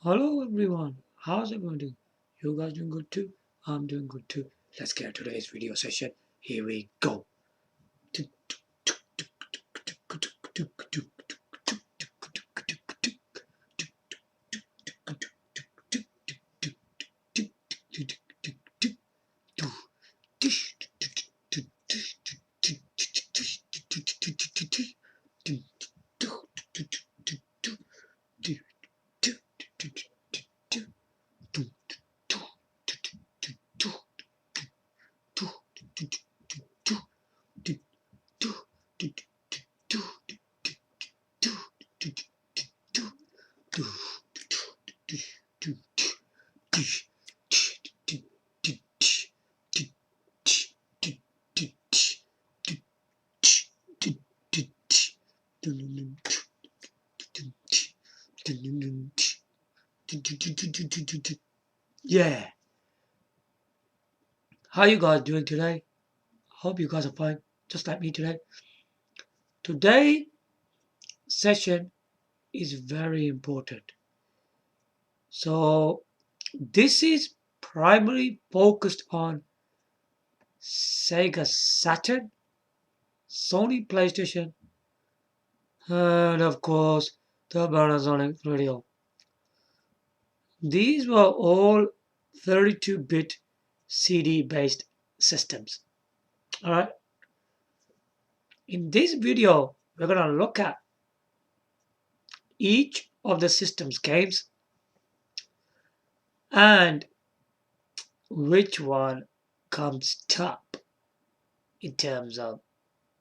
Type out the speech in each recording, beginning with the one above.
Hello everyone, how's everyone doing? You guys doing good too? I'm doing good too. Let's get today's video session. Here we go. Yeah, how you guys doing today? Hope you guys are fine, just like me today. Today session is very important. So this is primarily focused on Sega Saturn, Sony Playstation, and of course the Panasonic 3DO. These were all 32-bit CD-based systems. Alright, in this video we're gonna look at each of the system's games and which one comes top in terms of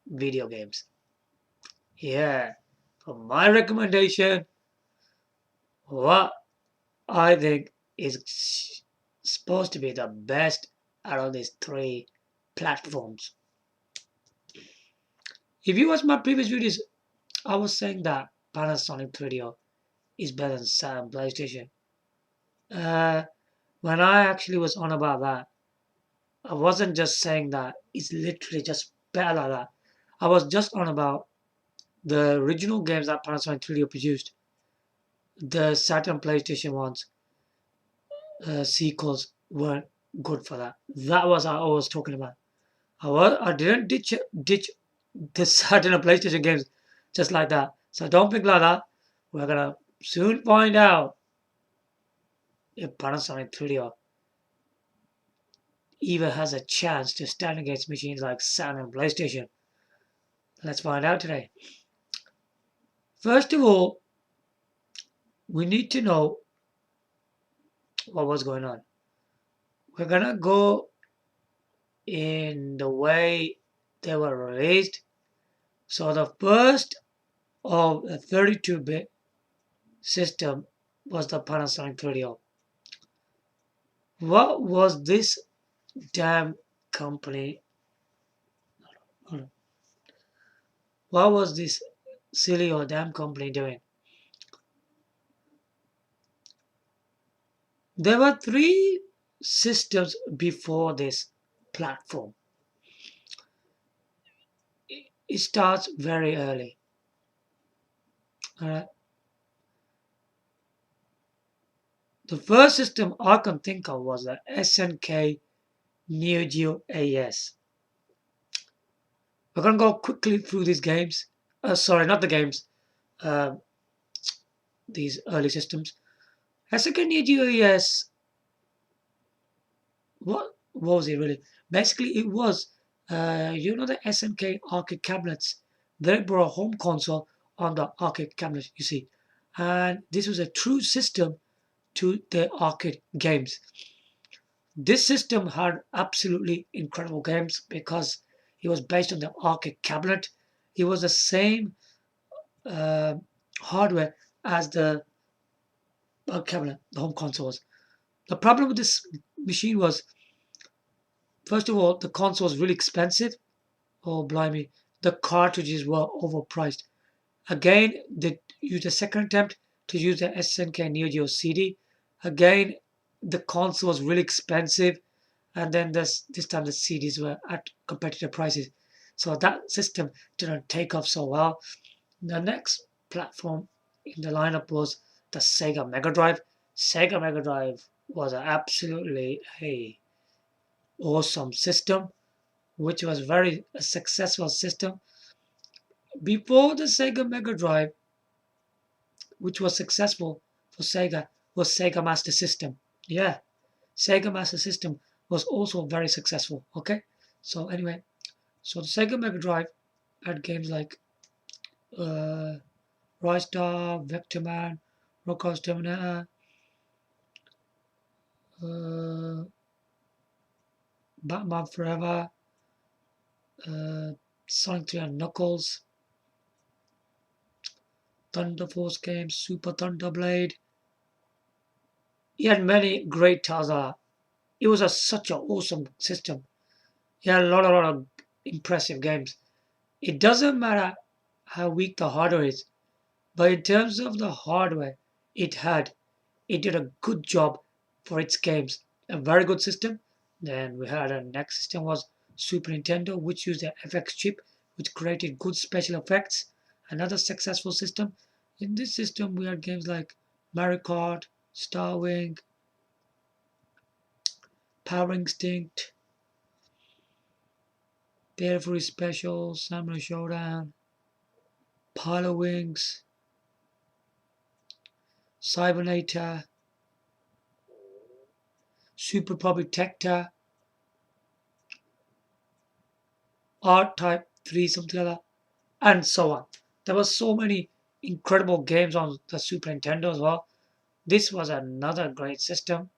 video games. Yeah, for my recommendation, what I think is supposed to be the best out of these three platforms. If you watch my previous videos, I was saying that Panasonic 3DO is better than Saturn PlayStation. When I actually was on about that, I wasn't just saying that it's literally just better like that. I was just on about the original games that Panasonic 3DO produced, the Saturn PlayStation ones, sequels weren't good for that. That was what I was talking about. I didn't ditch the Saturn and PlayStation games just like that. So don't think like that. We're gonna soon find out if Panasonic 3DO even has a chance to stand against machines like Saturn and PlayStation. Let's find out today. First of all, we need to know what was going on. We're gonna go in the way they were released. So the first of the 32-bit system was the Panasonic 3DO. What was this damn company? What was this silly or damn company doing? There were three systems before this platform. It starts very early. Alright. The first system I can think of was the SNK Neo Geo AES. We're going to go quickly through these games. Sorry, not the games. These early systems. SNK Neo Geo AES. What was it really? Basically, it was, the SNK arcade cabinets. They brought a home console on the arcade cabinet, you see. And this was a true system to the arcade games. This system had absolutely incredible games because it was based on the arcade cabinet. It was the same hardware as the cabinet, the home consoles. The problem with this machine was, first of all, the console was really expensive. Oh, blimey. The cartridges were overpriced. Again, they used a second attempt to use the SNK Neo Geo CD. Again, the console was really expensive. And then this time the CDs were at competitive prices. So that system didn't take off so well. The next platform in the lineup was the Sega Mega Drive. Sega Mega Drive was absolutely a awesome system, which was very a successful system. Before the Sega Mega Drive, which was successful for Sega, was Sega Master System. Yeah, Sega Master System was also very successful. Okay, so anyway, so the Sega Mega Drive had games like uh, Rise Star, Vectorman, Rocko's Terminator, uh, Batman Forever, Sonic 3 and Knuckles, Thunder Force games, Super Thunder Blade. He had many great titles. It was such an awesome system. He had a lot of impressive games. It doesn't matter how weak the hardware is, but in terms of the hardware it did a good job for its games. A very good system. Then we had a next system was Super Nintendo, which used the FX chip, which created good special effects. Another successful system. In this system, we had games like Mario Kart, Star Wing, Power Instinct, Periphery Special, Samurai Showdown, Pilot Wings, Cybernator, Super Protector, R-Type 3, something like that, and so on. There were so many incredible games on the Super Nintendo as well. This was another great system.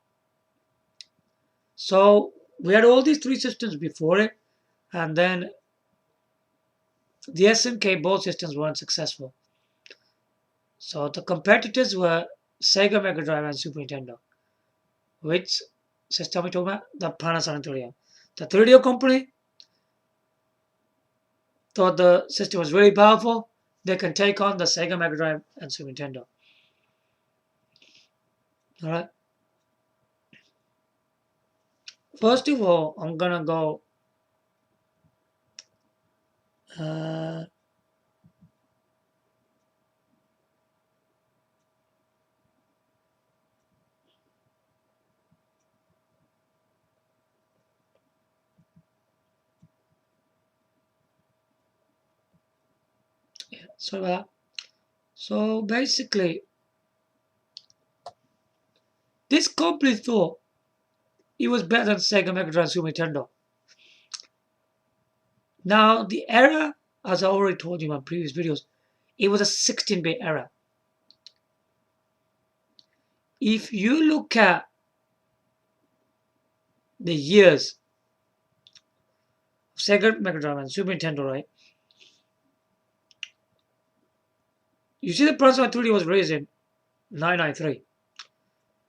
So we had all these three systems before it, and then the SNK both systems weren't successful. So the competitors were Sega Mega Drive and Super Nintendo. Which system we talking about? The Panasonic 3DO. The 3DO company thought the system was really powerful. They can take on the Sega Mega Drive and Super Nintendo. Alright. First of all, I'm gonna go uh, sorry about that. So basically, this company thought it was better than Sega Mega Drive and Super Nintendo. Now, the era, as I already told you in my previous videos, it was a 16-bit era. If you look at the years of Sega Mega Drive and Super Nintendo, right? You see the Panasonic 3D was released in 1993.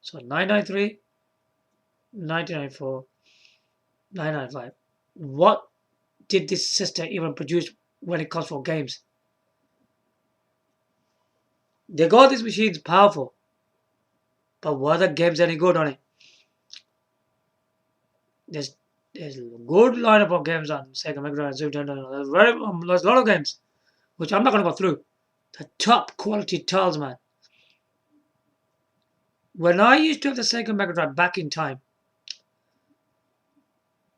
So 1993, 1994, 1995. What did this system even produce when it comes for games? They got these machines powerful, but were the games any good on it? There's a good lineup of games on Sega Mega Drive and Super Nintendo. There's a lot of games, which I'm not going to go through. The top quality titles, man. When I used to have the Sega Mega Drive back in time,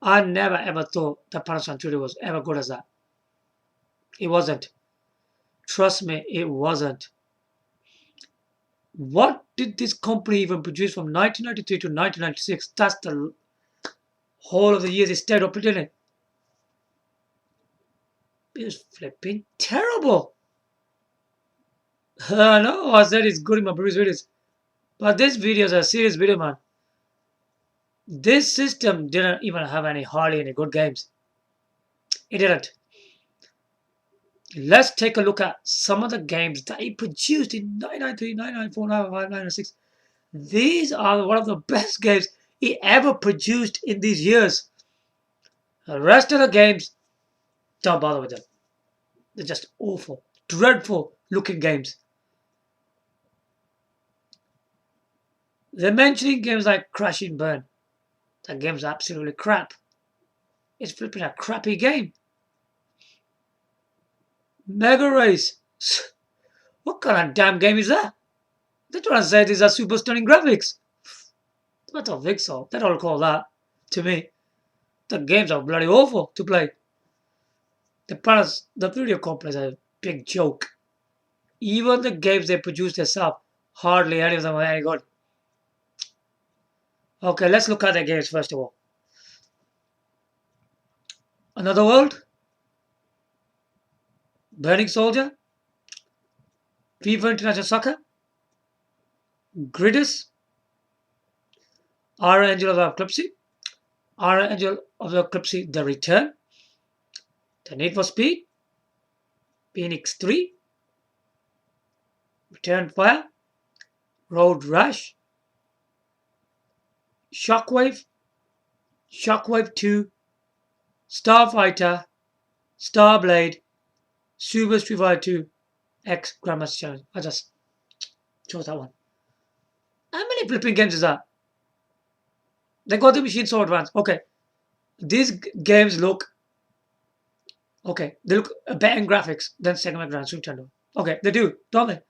I never ever thought the Panasonic 3D was ever good as that. It wasn't. Trust me, it wasn't. What did this company even produce from 1993 to 1996? That's the whole of the years it stayed up in it. It was flipping terrible. I know I said it's good in my previous videos, but this video is a serious video, man. This system didn't even have hardly any good games. It didn't. Let's take a look at some of the games that it produced in 1993, 1994, 1995, 1996. These are one of the best games it ever produced in these years. The rest of the games, don't bother with them. They're just awful, dreadful looking games. They're mentioning games like Crash and Burn. That game's absolutely crap. It's flipping a crappy game. Mega Race. What kind of damn game is that? They're trying to say these are super stunning graphics. I don't think so. They don't call that to me. The games are bloody awful to play. The video companies are a big joke. Even the games they produce themselves, hardly any of them are any good. Okay, let's look at the games first of all. Another World, Burning Soldier, FIFA International Soccer, Gridus, Our Angel of the Eclipse, Our Angel of the Eclipse The Return, The Need for Speed, Phoenix 3, Return Fire, Road Rash, Shockwave, Shockwave 2, Starfighter, Starblade, Super Street Fighter 2, X Grandmaster Challenge. I just chose that one. How many flipping games is that? They got the machine so advanced. Okay. These games look... Okay, they look better in graphics than Sega Mega Drive and Super Nintendo. Okay, they do, don't they?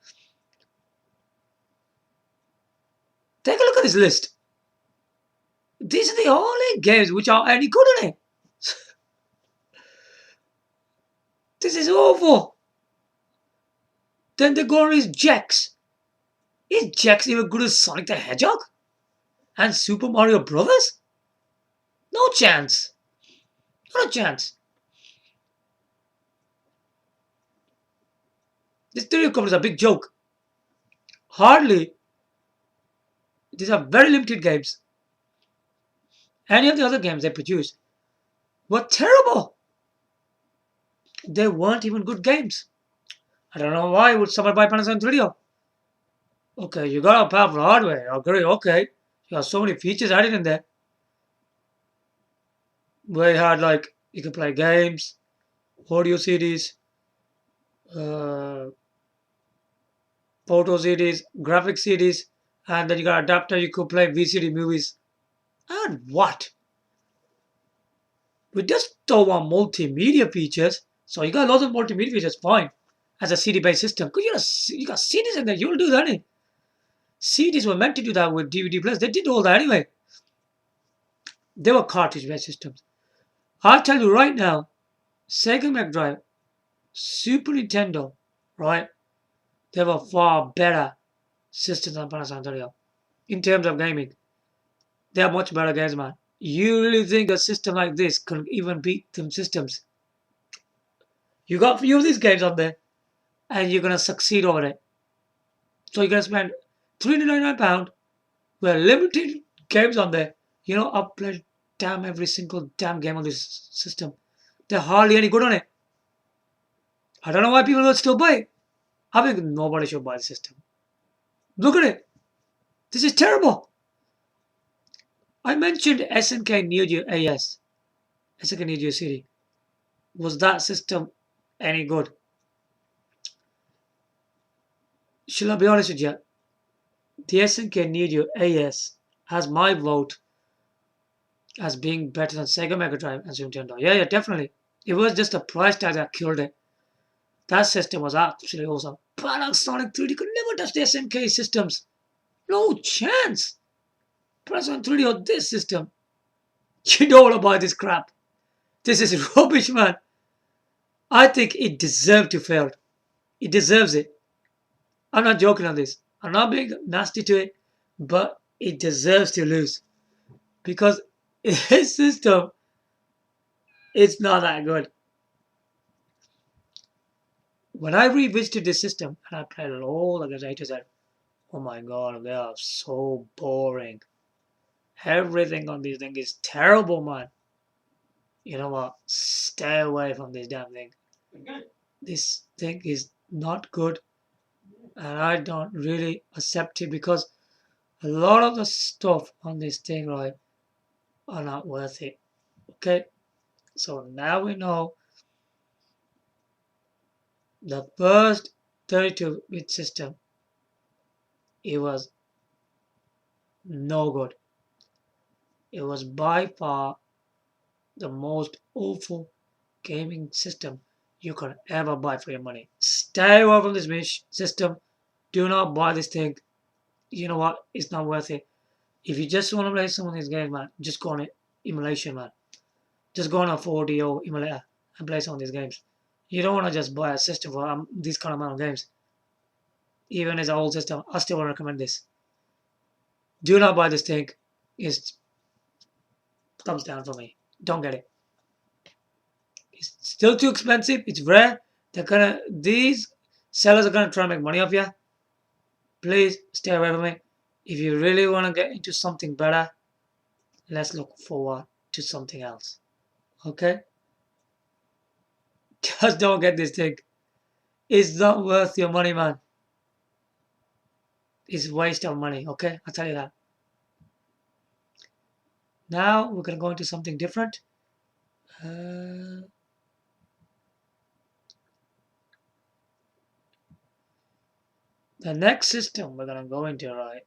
Take a look at this list. These are the only games which are any good in it. This is awful. Then they go on his Jax. Is Jax even good as Sonic the Hedgehog? And Super Mario Brothers? No chance. Not a chance. This studio company is a big joke. Hardly. These are very limited games. Any of the other games they produced were terrible. They weren't even good games. I don't know why would someone buy Panasonic 3DO. Okay, you got a powerful hardware. Okay. You got so many features added in there. Where you had like you can play games, audio CDs, photo CDs, graphic CDs, and then you got an adapter you could play VCD movies. And what? We just don't want multimedia features. So you got lots of multimedia features, fine, as a CD-based system. Because you got CDs in there, you'll do that anyway. CDs were meant to do that with DVD players. They did all that anyway. They were cartridge-based systems. I'll tell you right now, Sega Mega Drive, Super Nintendo, right? They were far better systems than Panasonic 3DO. In terms of gaming, they are much better games, man. You really think a system like this could even beat them systems? You got a few of these games on there, and you're gonna succeed over it. So you're gonna spend £399 with limited games on there. You know, I've played every single damn game on this system. They're hardly any good on it. I don't know why people would still buy it. I think nobody should buy the system. Look at it. This is terrible. I mentioned SNK Neo Geo AS. SNK Neo Geo City. Was that system any good? Shall I be honest with you? The SNK Neo Geo AS has my vote as being better than Sega Mega Drive and Super Nintendo. Yeah, definitely. It was just the price tag that killed it. That system was absolutely awesome. Panasonic 3D could never touch the SNK systems. No chance. Panasonic 3D, this system. You don't want to buy this crap. This is rubbish, man. I think it deserved to fail. It deserves it. I'm not joking on this. I'm not being nasty to it, but it deserves to lose. Because his system, it's not that good. When I revisited this system and I played it all against A to Z, oh my god, they are so boring. Everything on this thing is terrible, man. You know what? Stay away from this damn thing. Okay. This thing is not good, and I don't really accept it because a lot of the stuff on this thing, right, are not worth it. Okay, so now we know the first 32-bit system, it was no good. It was by far the most awful gaming system you could ever buy for your money. Stay away from this system. Do not buy this thing. you know what? It's not worth it. If you just want to play some of these games, man, just go on it. Emulation, man. Just go on a 3DO emulator and play some of these games. You don't want to just buy a system for these kind of amount of games. Even as an old system, I still want to recommend this. Do not buy this thing. It's thumbs down for me. Don't get it. It's still too expensive. It's rare. These sellers are gonna try to make money off you. Please stay away from it. If you really want to get into something better, let's look forward to something else. Okay? Just don't get this thing. It's not worth your money, man. It's waste of money, okay? I'll tell you that. Now we're gonna go into something different. The next system we're gonna go into, right,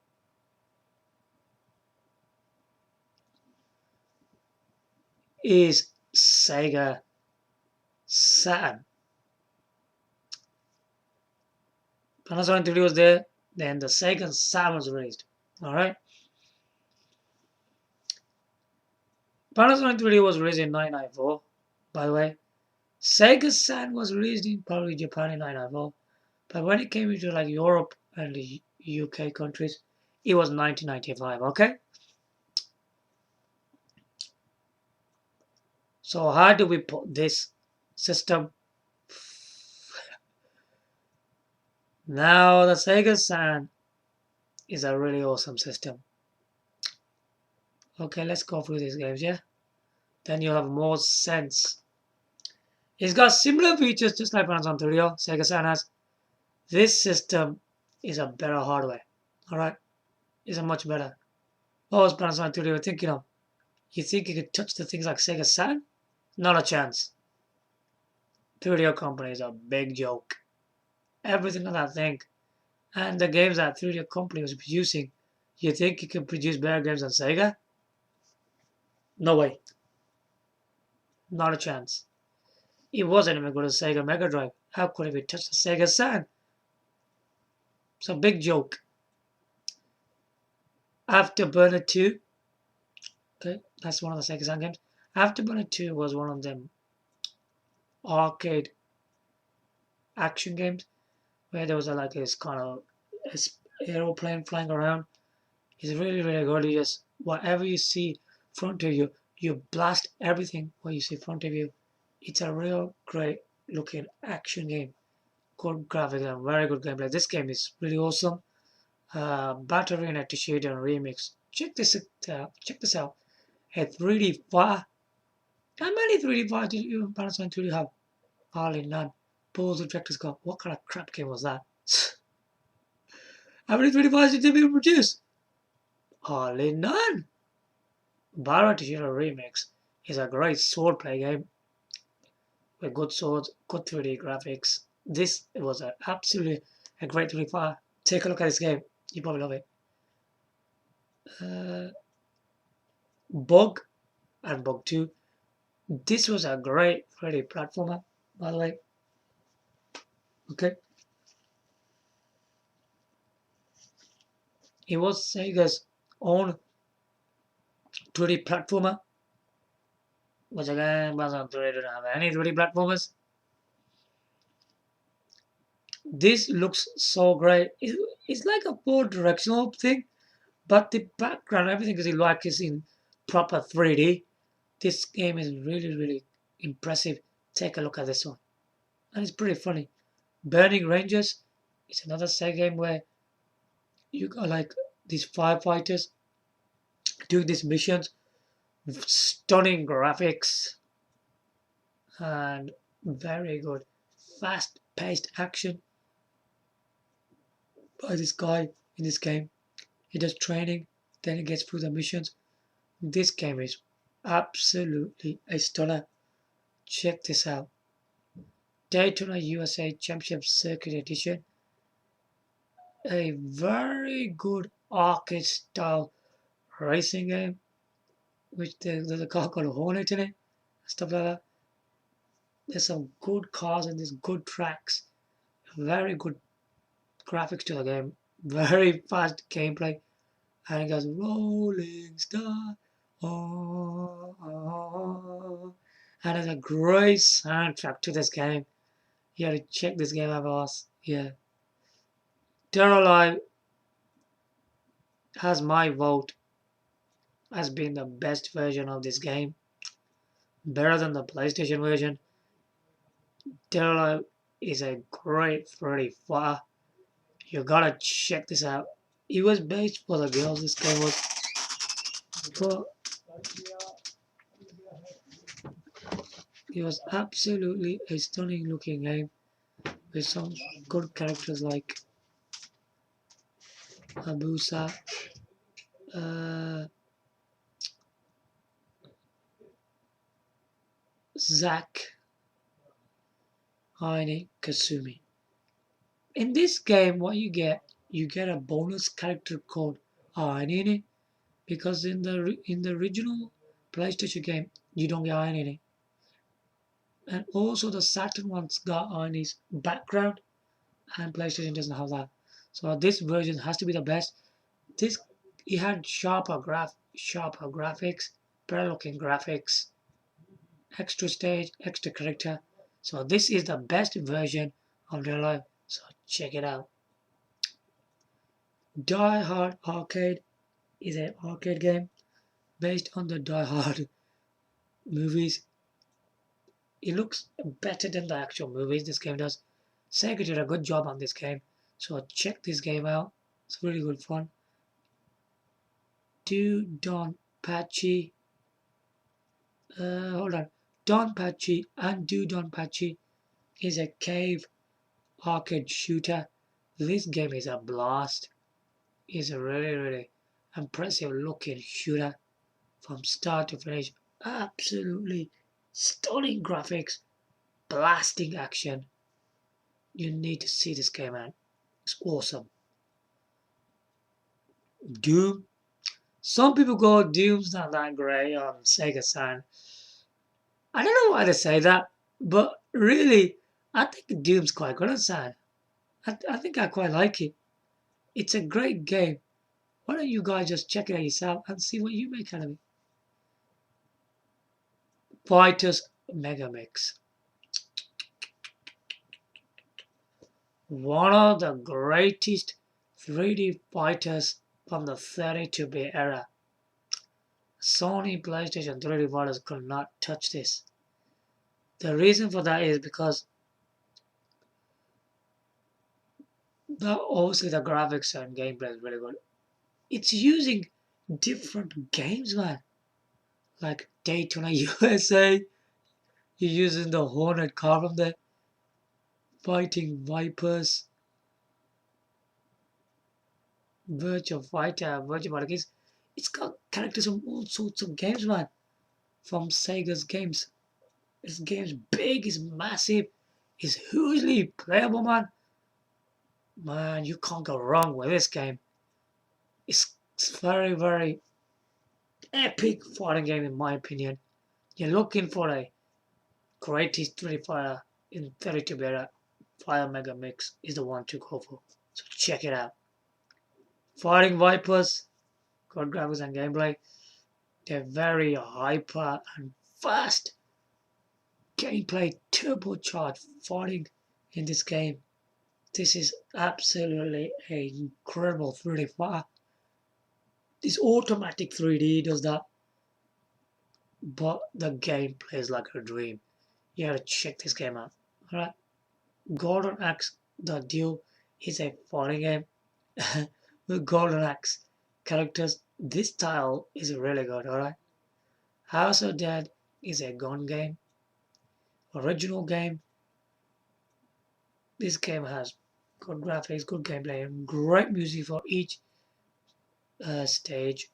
is Sega Saturn. Panasonic 3D was there, then the Sega Saturn was released. Alright. Panasonic 3D was released in 1994, by the way. Sega Saturn was released in probably Japan in 1994, but when it came into like Europe and the UK countries, it was 1995, okay? So how do we put this system? Now the Sega Saturn is a really awesome system. Okay, let's go through these games, yeah? Then you'll have more sense. It's got similar features just like Panasonic 3DO, Sega Saturn has. This system is a better hardware, alright? It's a much better. What was Panasonic 3DO thinking of? You think you could touch the things like Sega Saturn? Not a chance. 3DO company is a big joke. Everything on that thing. And the games that 3DO company was producing, you think you can produce better games than Sega? No way. Not a chance. It wasn't even good as Sega Mega Drive. How could it be touched the Sega Saturn? It's a big joke. Afterburner 2. Okay, that's one of the Sega Saturn games. Afterburner 2 was one of them arcade action games where there was like this kind of aeroplane flying around. It's really, really good. You just, whatever you see front of you, you blast everything what you see front of you. It's a real great looking action game. Good graphics and very good gameplay. This game is really awesome. Battery and Toshinden remix. Check this out. Check this out. A 3D fire. How many 3D fires did you Panasonic 3D have? Hardly none. Balls of Director's Cut. What kind of crap game was that? How many 3D fires did they even produce? Hardly none. Battery Toshinden remix is a great swordplay game with good swords, good 3D graphics. This was absolutely a great 3D fire. Take a look at this game. You probably love it. Bug and Bug 2. This was a great 3D platformer, by the way. Okay. It was Sega's own 3D platformer. Which again, Panasonic 3D didn't have any 3D platformers. This looks so great. It's like a 4-directional thing, but the background, everything is in proper 3D. This game is really, really impressive. Take a look at this one. And it's pretty funny. Burning Rangers is another Sega game where you got like these firefighters doing these missions. Stunning graphics and very good fast-paced action by this guy in this game. He does training, then he gets through the missions. This game is absolutely a stunner. Check this out. Daytona USA Championship Circuit Edition. A very good arcade style racing game, which there's a car called Hornet in it, stuff like that. There's some good cars and there's good tracks. Very good graphics to the game. Very fast gameplay, and it goes Rolling Star, oh, oh, and it's a great soundtrack to this game. You have to check this game out, boss. Yeah, Dead or Alive has my vote as being the best version of this game, better than the PlayStation version. Dead or Alive is a great 34. You gotta check this out. It was based for the girls. This game was, but it was absolutely a stunning looking game with some good characters like Abusa, uh, Zack, Heine, Kasumi. In this game, what you get a bonus character called Heine because in the original PlayStation game, you don't get Heine. And also the Saturn one's got Heine's background, and PlayStation doesn't have that. So this version has to be the best. This it had sharper graphics, better looking graphics, extra stage, extra character. So this is the best version of Real Life. So check it out. Die Hard Arcade is an arcade game based on the Die Hard movies. It looks better than the actual movies. This game does. Sega did a good job on this game. So check this game out. It's really good fun. DoDonPachi. Hold on. Donpachi and DoDonPachi is a cave arcade shooter. This game is a blast. It's a really impressive looking shooter from start to finish. Absolutely stunning graphics, blasting action. You need to see this game, man. It's awesome. Doom. Some people go Doom's not that great on Sega Saturn. I don't know why they say that, but really, I think Doom's quite good on Saturn. I think I quite like it. It's a great game. Why don't you guys just check it out yourself and see what you make out of it? Fighters Megamix. One of the greatest 3D fighters from the 32-bit era. Sony Playstation 3D fighters could not touch this. The reason for that is because obviously the graphics and gameplay is really good. It's using different games, man. Like Daytona USA. You're using the Hornet car from there. Fighting Vipers. Virtua Fighter, Virtua Fighter. It's got characters from all sorts of games, man. From Sega's games. This game's big, it's massive, it's hugely playable, man. Man, you can't go wrong with this game. It's very epic fighting game in my opinion. You're looking for a greatest 3D fighter in 32-bit Fire Mega Mix is the one to go for. So check it out. Fighting Vipers, good graphics and gameplay. They're very hyper and fast. Gameplay turbocharged fighting in this game. This is absolutely an incredible 3D fighter. This automatic 3D does that, but the game plays like a dream. You gotta check this game out. Alright, Golden Axe The Duel is a fighting game with Golden Axe characters. This style is really good. Alright, House of Dead is a gun game, original game. This game has good graphics, good gameplay, and great music for each stage.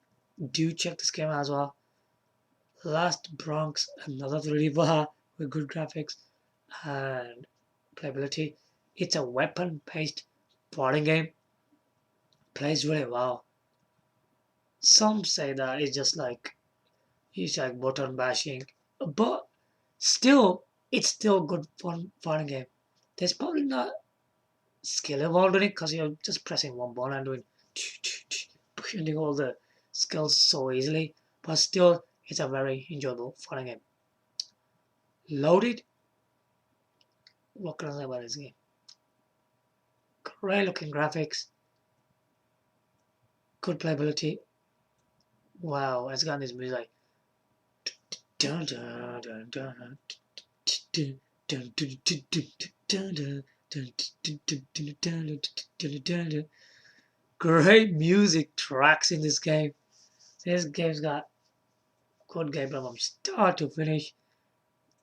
Do check this game out as well. Last Bronx, another 3D bar with good graphics and playability. It's a weapon-based fighting game. Plays really well. Some say that it's like button bashing, but still, it's still good fun fighting game. There's probably not skill involved in it because you're just pressing one button and doing all the skills so easily. But still, it's a very enjoyable, fun game. Loaded. What can I say about this game? Great looking graphics, good playability. Wow, it's got this music like great music tracks in this game. This game's got good gameplay from start to finish.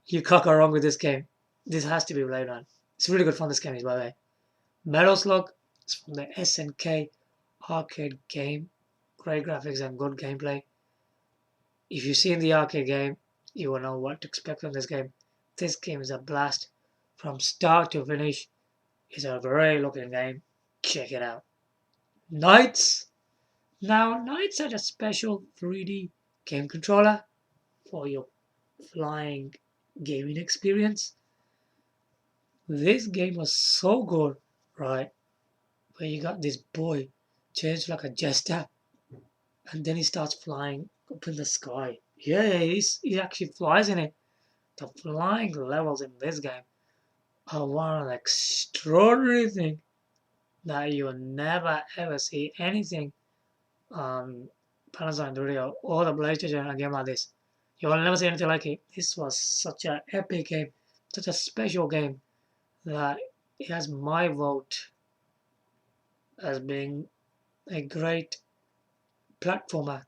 You can't go wrong with this game. This has to be played on. It's really good fun. This game is, by the way. Metal Slug is from the SNK arcade game. Great graphics and good gameplay. If you've seen the arcade game, you will know what to expect from this game. This game is a blast from start to finish. It's a great looking game. Check it out. Knights. Now, Knights had a special 3D game controller for your flying gaming experience. This game was so good, right? Where you got this boy changed like a jester, and then he starts flying up in the sky. Yeah, he actually flies in it. The flying levels in this game are one of the extraordinary things that you will never ever see anything on Panasonic 3DO or the PlayStation a game like this. You will never see anything like it. This was such an epic game, such a special game that it has my vote as being a great platformer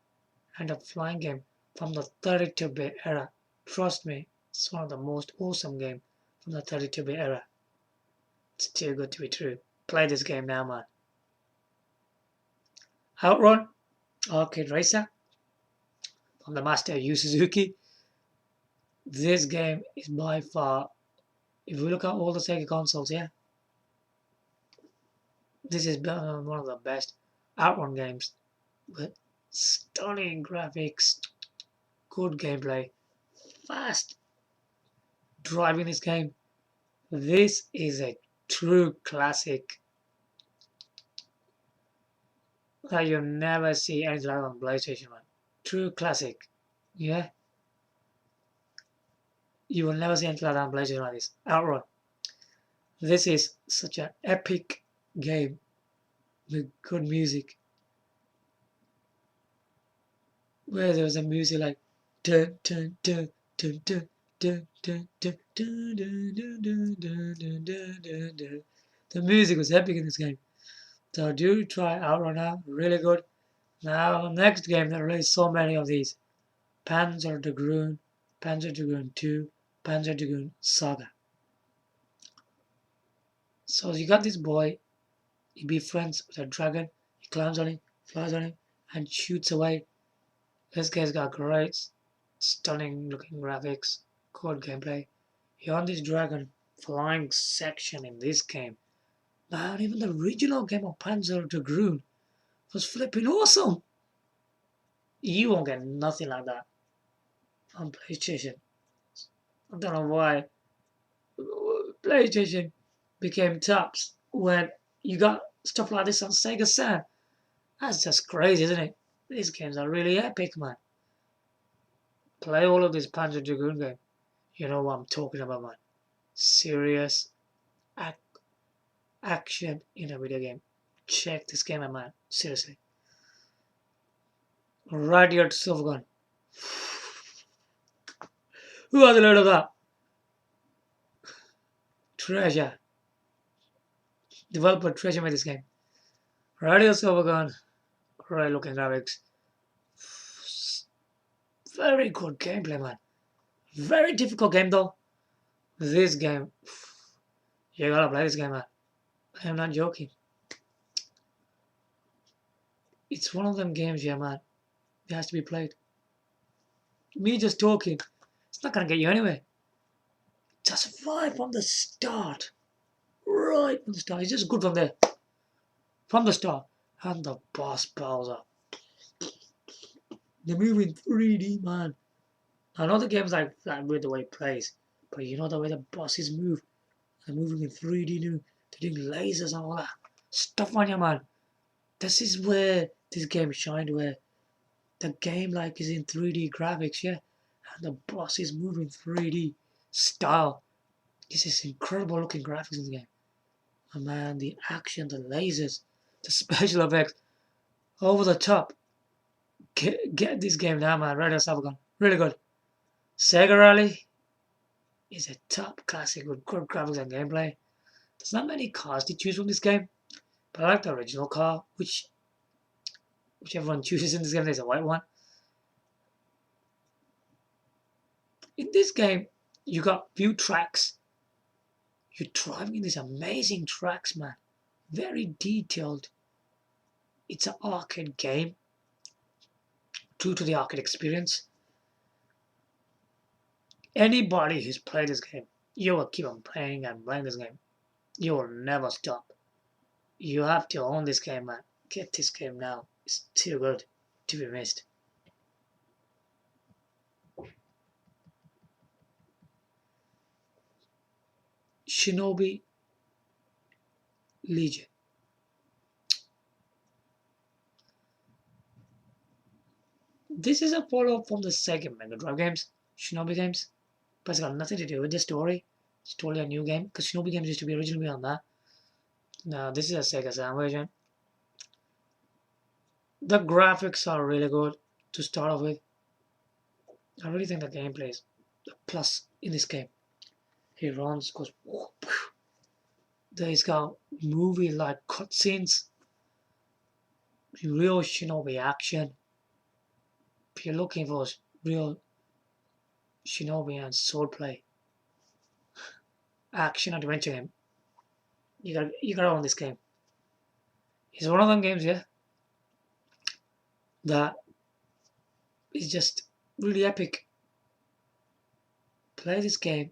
and a flying game from the 32-bit era. Trust me, it's one of the most awesome games from the 32-bit era. It's too good to be true. Play this game now, man. Outrun, arcade racer, from the master Yu Suzuki. This game is by far, if you look at all the Sega consoles, yeah, this is one of the best Outrun games with stunning graphics, good gameplay, fast driving this game. This is a true classic that you'll never see anything like on PlayStation 1. True classic. Yeah? You will never see anything like that on PlayStation like this. Outrun. This is such an epic game with good music. Where there was a music like dun dun dun dun dun dun dun dun dun dun dun dun dun dun. The music was epic in this game. So do try Outrun out, really good. Now next game there released so many of these. Panzer Dragoon, Panzer Dragoon 2, Panzer Dragoon Saga. So you got this boy, he befriends with a dragon, he climbs on him, flies on him, and shoots away. This guy's got great, stunning looking graphics, good gameplay. You're on this dragon flying section in this game. Man, even the original game of Panzer Dragoon was flipping awesome. You won't get nothing like that on PlayStation. I don't know why PlayStation became tops when you got stuff like this on Sega Saturn. That's just crazy, isn't it? These games are really epic, man. Play all of this Panzer Dragoon game. You know what I'm talking about, man. Serious action in a video game. Check this game out, man. Seriously. Radiant Silvergun. Who has heard of that? Treasure. Developer Treasure made this game. Radiant Silvergun. Great looking graphics. Very good gameplay, man. Very difficult game though. This game, you gotta play this game, man. I am not joking. It's one of them games, yeah, man. It has to be played. Me just talking, it's not gonna get you anywhere. Just right from the start. Right from the start. It's just good from there. From the start. And the boss Bowser. They move in 3D, man. I know the game's like with the way it plays, but you know the way the bosses move. They're moving in 3D new. They're doing lasers and all that stuff on you, man. This is where this game shined, where the game like is in 3D graphics, yeah, and the boss is moving 3D style. This is incredible looking graphics in the game. And man, the action, the lasers, the special effects, over the top. Get this game now, man. Right on Silvergun. Really good. Sega Rally is a top classic with good graphics and gameplay. There's not many cars to choose from this game, but I like the original car, which everyone chooses in this game. There's a white one. In this game, you got few tracks. You're driving in these amazing tracks, man. Very detailed. It's an arcade game. True to the arcade experience. Anybody who's played this game, you will keep on playing and playing this game. You will never stop. You have to own this game, man. Get this game now. It's too good to be missed. Shinobi Legion. This is a follow-up from the Sega Mega Drive games, Shinobi games, but it's got nothing to do with the story. It's totally a new game, because Shinobi games used to be originally on that. Now, this is a Sega Saturn version. The graphics are really good to start off with. I really think the gameplay is a plus in this game. He runs, goes, there's got movie-like cutscenes, real Shinobi action. If you're looking for real Shinobi and swordplay action adventure game, you gotta own this game. It's one of them games, yeah, that is just really epic. Play this game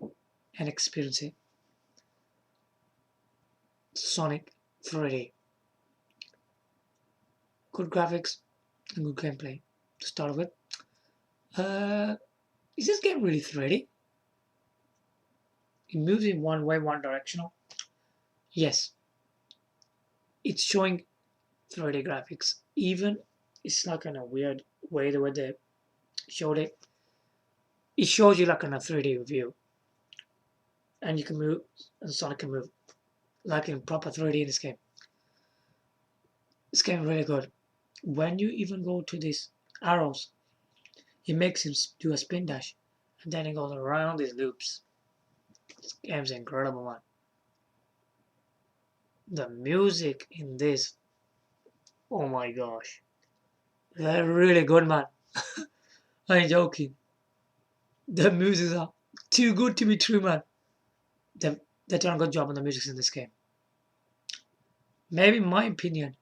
and experience it. Sonic 3D. Good graphics and good gameplay to start with. Is this game really 3D? It moves in one way, one directional. Yes. It's showing 3D graphics. Even it's like in a weird way the way they showed it. It shows you like in a 3D view. And you can move, and Sonic can move like in proper 3D in this game. This game is really good. When you even go to these arrows, it makes him do a spin dash, and then he goes around these loops. This game's incredible, man. The music in this, oh my gosh, they're really good, man. I ain't joking. The music are too good to be true, man. They've done a good job on the music in this game. Maybe in my opinion,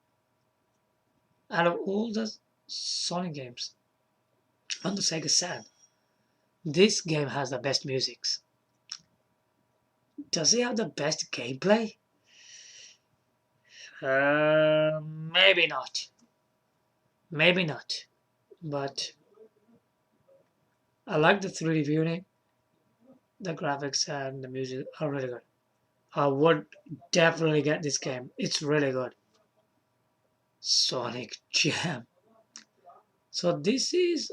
out of all the Sonic games on the Sega Saturn, this game has the best musics. Does it have the best gameplay? Maybe not. Maybe not. But I like the 3D viewing. The graphics and the music are really good. I would definitely get this game. It's really good. Sonic Jam. So this is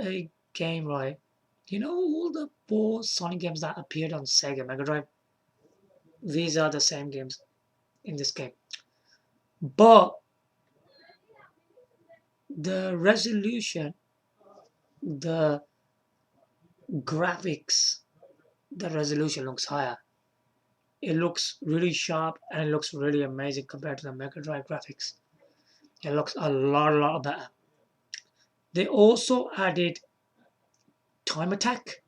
a game, right? You know all the 4 Sonic games that appeared on Sega Mega Drive? These are the same games in this game. But the resolution, the graphics, the resolution looks higher. It looks really sharp and it looks really amazing compared to the Mega Drive graphics. It looks a lot better. They also added time attack.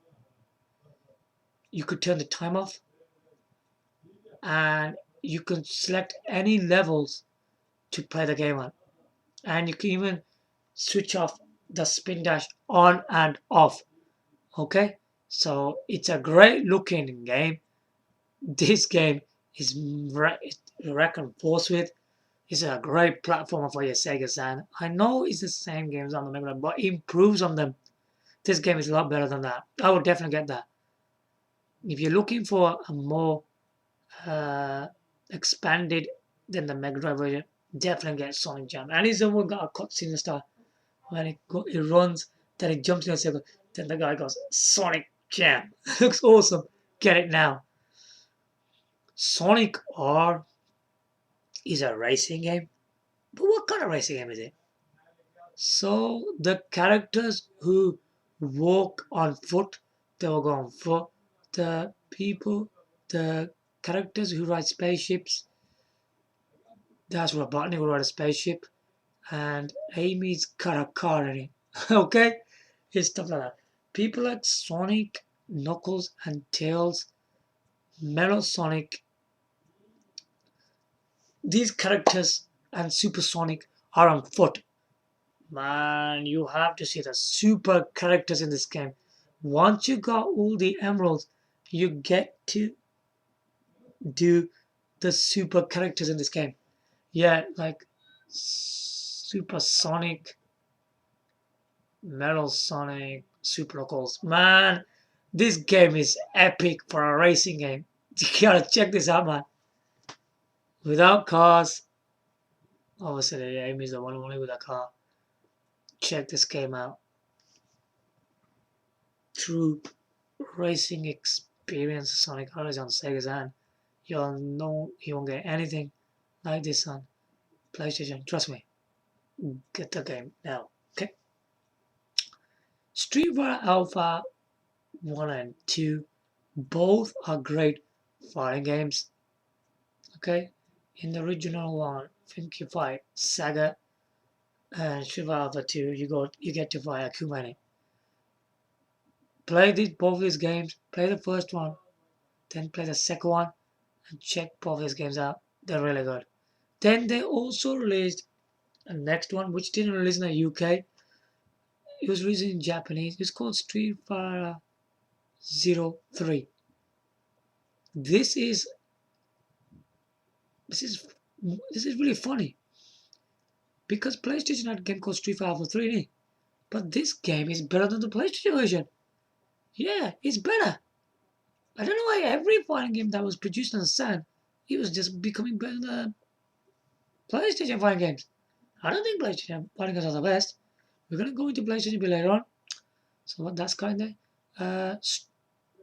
You could turn the time off and you can select any levels to play the game on. And you can even switch off the spin dash on and off. Okay? So it's a great looking game. This game is reckoned force with. It's a great platformer for your Sega Saturn. I know it's the same games on the Mega Drive, but it improves on them. This game is a lot better than that. I would definitely get that. If you're looking for a more expanded than the Mega Drive version. Definitely get Sonic Jam. And he's even got a cutscene to start when it runs, then it jumps in a circle, then the guy goes Sonic Jam. Looks awesome. Get it now. Sonic R is a racing game. But what kind of racing game is it? So the characters who walk on foot, they will go on foot. The people, the characters who ride spaceships, that's Robotnik who ride a spaceship, and Amy's got a car in it. Okay? It's stuff like that. People like Sonic, Knuckles, and Tails, Metal Sonic, these characters and Supersonic are on foot. Man, you have to see the super characters in this game. Once you got all the emeralds, you get to do the super characters in this game. Yeah, like Supersonic, Metal Sonic, Super Knuckles. Man, this game is epic for a racing game. You gotta check this out, man. Without cars, obviously the aim is the one only with a car. Check this game out. True racing experience Sonic Origins on Sega Saturn. You'll know you won't get anything like this on PlayStation. Trust me. Get the game now. Okay. Street Fighter Alpha 1 and 2 both are great fighting games. Okay. In the original one, think you fight Saga and Street Fighter Alpha 2, you get to fight Akuma. Play both these games, play the first one, then play the second one, and check both these games out. They're really good. Then they also released a next one, which didn't release in the UK. It was released in Japanese. It's called Street Fighter 03. This is this is really funny because PlayStation had a game called Street Fighter 3D, but this game is better than the PlayStation version. Yeah, it's better. I don't know why every fighting game that was produced on the Saturn, it was just becoming better than PlayStation fighting games. I don't think PlayStation fighting games are the best. We're gonna go into PlayStation later on. So that's kind of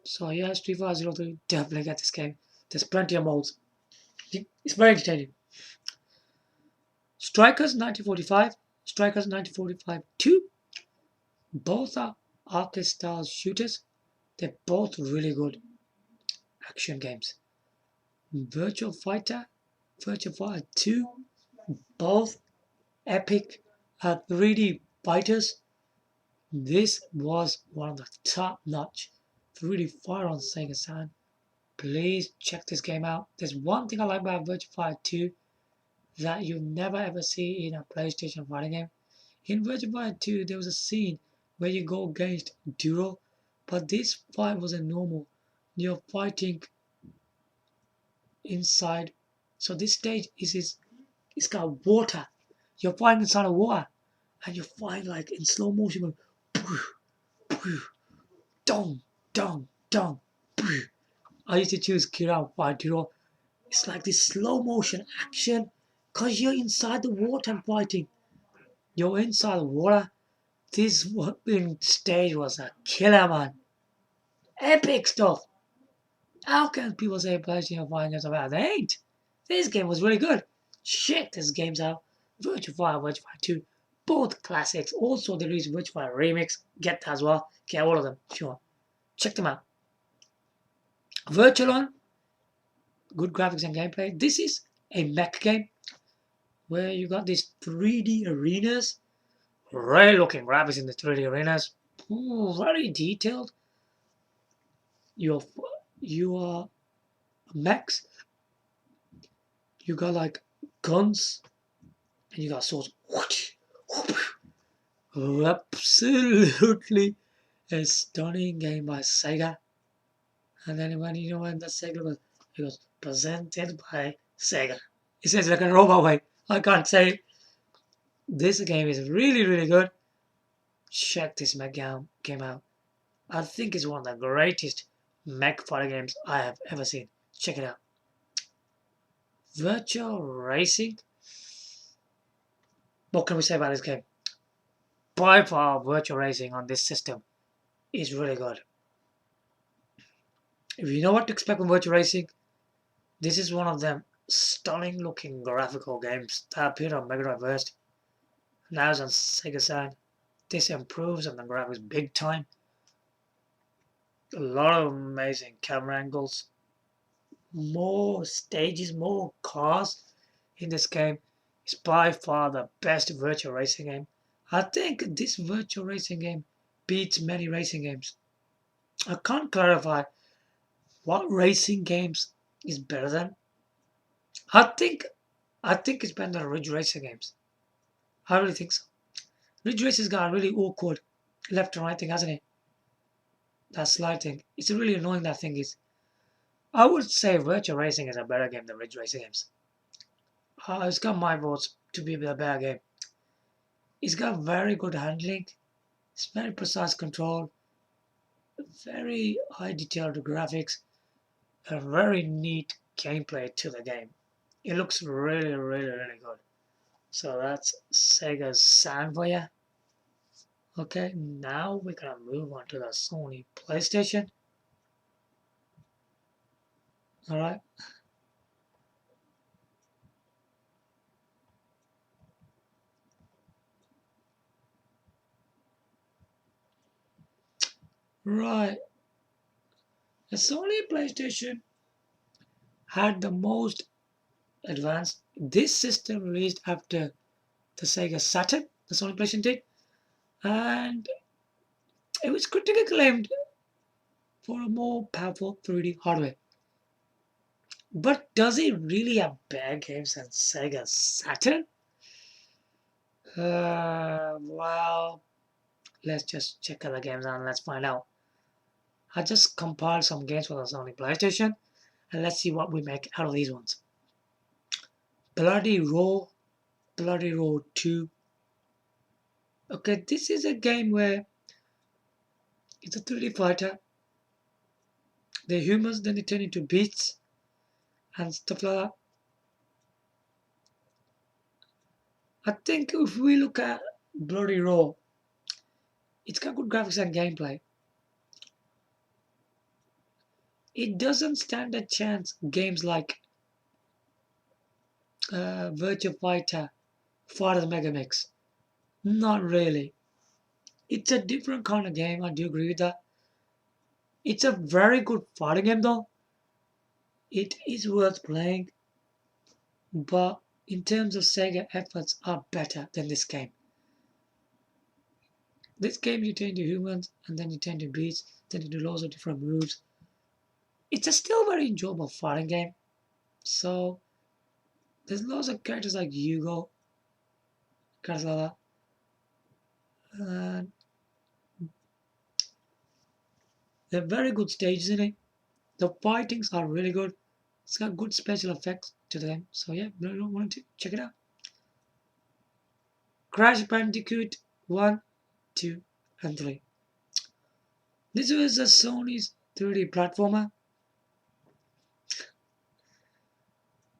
so yeah, Street Fighter 03, definitely get this game. There's plenty of modes. It's very entertaining. Strikers 1945, Strikers 1945 2. Both are arcade style shooters. They're both really good action games. Virtua Fighter, Virtua Fighter 2, both epic 3D fighters. This was one of the top-notch 3D fighter on Sega Saturn. Please check this game out. There's one thing I like about Virtua Fighter 2 that you never ever see in a PlayStation fighting game. In Virtua Fighter 2, there was a scene where you go against Duel, but this fight wasn't normal. You're fighting inside. So this stage it's got water. You're fighting inside of water, and you're fighting like in slow motion, going, poof, poof, dong, dong, dong, poof. I used to choose Kira Fight Hero. It's like this slow motion action, cause you're inside the water and fighting. You're inside the water. This stage was a killer, man. Epic stuff. How can people say PlayStation fighting games about? They ain't. This game was really good. Check this game's out. Virtua Fighter, Virtua Fighter 2, both classics. Also, they released Virtua Fighter Remix. Get that as well. Get all of them. Sure. Check them out. Virtual On, good graphics and gameplay. This is a mech game where you got these 3D arenas. Great looking graphics in the 3D arenas. Ooh, very detailed. You are mechs. You got like guns and you got swords. Absolutely a stunning game by Sega. And then when the Sega goes, it goes presented by Sega. It says like a robot way. I can't say it. This game is really, really good. Check this mech game out. I think it's one of the greatest mech fighter games I have ever seen. Check it out. Virtual Racing? What can we say about this game? By far, Virtual Racing on this system is really good. If you know what to expect from Virtual Racing, this is one of them stunning looking graphical games that appeared on Mega Drive first. Now it's on Sega Saturn. This improves on the graphics big time. A lot of amazing camera angles, more stages, more cars in this game. It's by far the best virtual racing game. I think this virtual racing game beats many racing games. I can't clarify what racing games is better than. I think it's better than Ridge Racing games. I really think so. Ridge Racing's got a really awkward left and right thing, hasn't it? That slide thing. It's really annoying, that thing is. I would say Virtual Racing is a better game than Ridge Racing games. It's got my votes to be a better game. It's got very good handling. It's very precise control. Very high detailed graphics. A very neat gameplay to the game. It looks really, really, really good. So that's Sega's Saturn for you. Okay, now we're gonna move on to the Sony PlayStation. Alright. Right. The Sony PlayStation had the most advanced. This system released after the Sega Saturn, the Sony PlayStation did, and it was critically acclaimed for a more powerful 3D hardware. But does it really have better games than Sega Saturn? Well, let's just check out the games and let's find out. I just compiled some games for the Sony PlayStation, and let's see what we make out of these ones. Bloody Roar 2. Okay, this is a game where it's a 3D fighter. They're humans, then they turn into beasts and stuff like that. I think if we look at Bloody Roar, it's got good graphics and gameplay. It doesn't stand a chance games like Virtua Fighter, Fighter the Megamix. Not really. It's a different kind of game, I do agree with that. It's a very good fighting game though. It is worth playing, but in terms of Sega efforts are better than this game. This game you turn into humans and then you turn into beasts, then you do lots of different moves. It's a still very enjoyable fighting game. So there's lots of characters like Hugo, characters like that. And there are very good stages in it. The fightings are really good. It's got good special effects to the game. So yeah, really want to check it out. Crash Bandicoot 1, 2, and 3. This was a Sony's 3D platformer.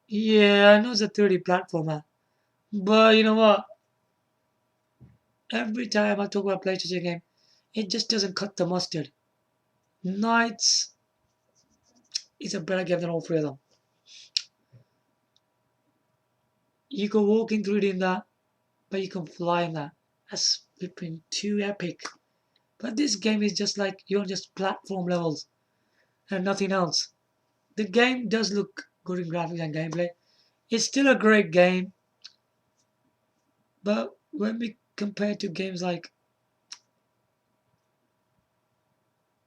Yeah, I know it's a 3D platformer. But you know what? Every time I talk about PlayStation game, it just doesn't cut the mustard. Knights is a better game than all three of them. You can walk in 3D in that, but you can fly in that. That's flipping too epic. But this game is just like you're just platform levels and nothing else. The game does look good in graphics and gameplay. It's still a great game, but when we compare to games like,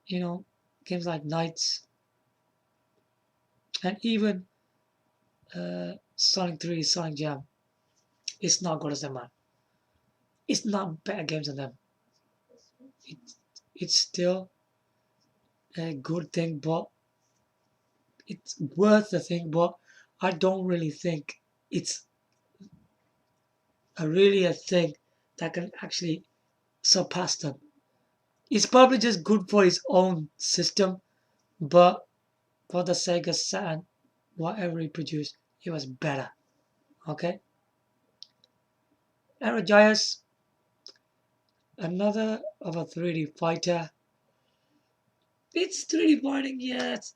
games like Knights and even Sonic 3, Sonic Jam, it's not good as them, man. It's not better games than them. It's still a good thing, but it's worth the thing, but I don't really think it's really a thing that can actually surpass them. It's probably just good for its own system, but for the Sega Saturn, whatever it produced, it was better. Okay. Ehrgeiz, another of a 3D fighter. It's 3D fighting, yes.